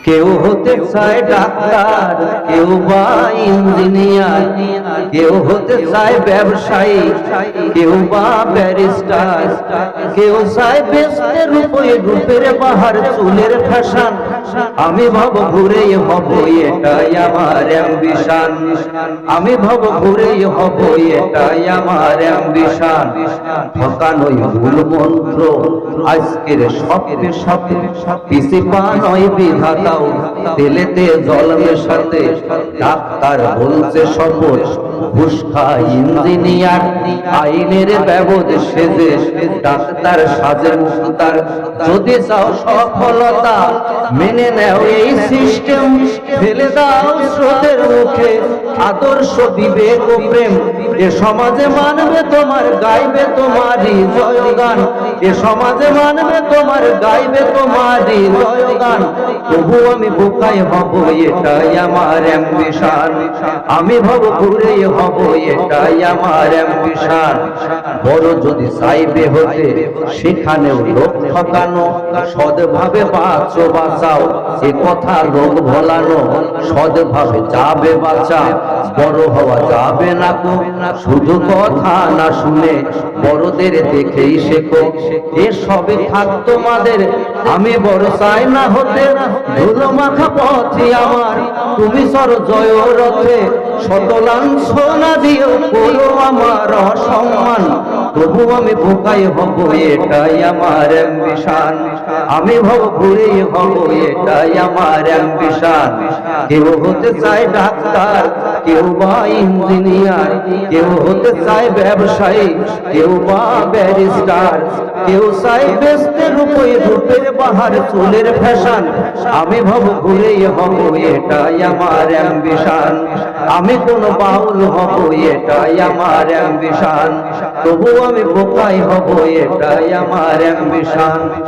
কেউ হতে চায় ডাক্তার, কেউ বা ইঞ্জিনিয়ার, কেউ হতে চায় ব্যবসায়ী, কেউ বা ব্যারিস্টার, কেউ চায় বেচতে রূপে রূপের বাহার চুলের ফ্যাশন। আমি ভাব ঘুরেই হব এটাই আমার অ্যাম্বিশন, আমি ভাব ঘুরেই হব এটাই আমার অ্যাম্বিশন। ঠকানোই ভুল মন্ত্র আজকের স্বপ্নে স্বপ্নে পিছে পা নয় বিধাতাও তেলেতে জল মেশাতে। ডাক্তার বলছে শপথ, ঘুষ খায় ইঞ্জিনিয়ার, আইনের ব্যবধ সেজে ডাক্তার সাজে মুক্তার। যদি চাও সফলতা মেনে নাও এই সিস্টেম, ফেলে দাও স্রোতের মুখে আদর্শ বিবেক ও প্রেম। এ সমাজে মানবে তোমার, গাইবে তোমারই জয়গান, এ সমাজে মানবে তোমার, গাইবে তোমারই জয়গান। তবু আমি বোকাই হব এটাই আমার অ্যাম্বিশন, আমি ভব ঘুরে হব এটাই আমার অ্যাম্বিশন। বড় যদি চাইবে হতে সেখানেও লোক ঠকানো, সদভাবে বাঁচো বাঁচাও এ কথা লোক ভোলানো। সদভাবে যাবে বাঁচা, বড় হওয়া যাবে না কো, শুধু কথা না শুনে বড়দের দেখেই শেখো। এ সবে থাক তোমাদের, আমি বড় চাই না হতে। ধুলো মাখা পথে আমার, তুমি সর জয় রথে। শত লাঞ্ছনা দিও করো আমার অসম্মান, তবু আমি বোকাই হব এটাই আমার অ্যাম্বিশন, আমি ভব ঘুরে হব এটাই আমার অ্যাম্বিশন। কেউ হতে চায় ডাক্তার, কেউ বা ইঞ্জিনিয়ার, কেউ হতে চায় ব্যবসায়ী, কেউ বা ব্যারিস্টার, কেউ চায় বেচতে রূপে রূপের বাহার চুলের ফ্যাশন। আমি ভব ঘুরে হব এটাই আমার অ্যাম্বিশন, আমি কোন বাউল হব এটাই আমার অ্যাম্বিশন। তবু আমি বোকাই হব এটাই আমার অ্যাম্বিশন।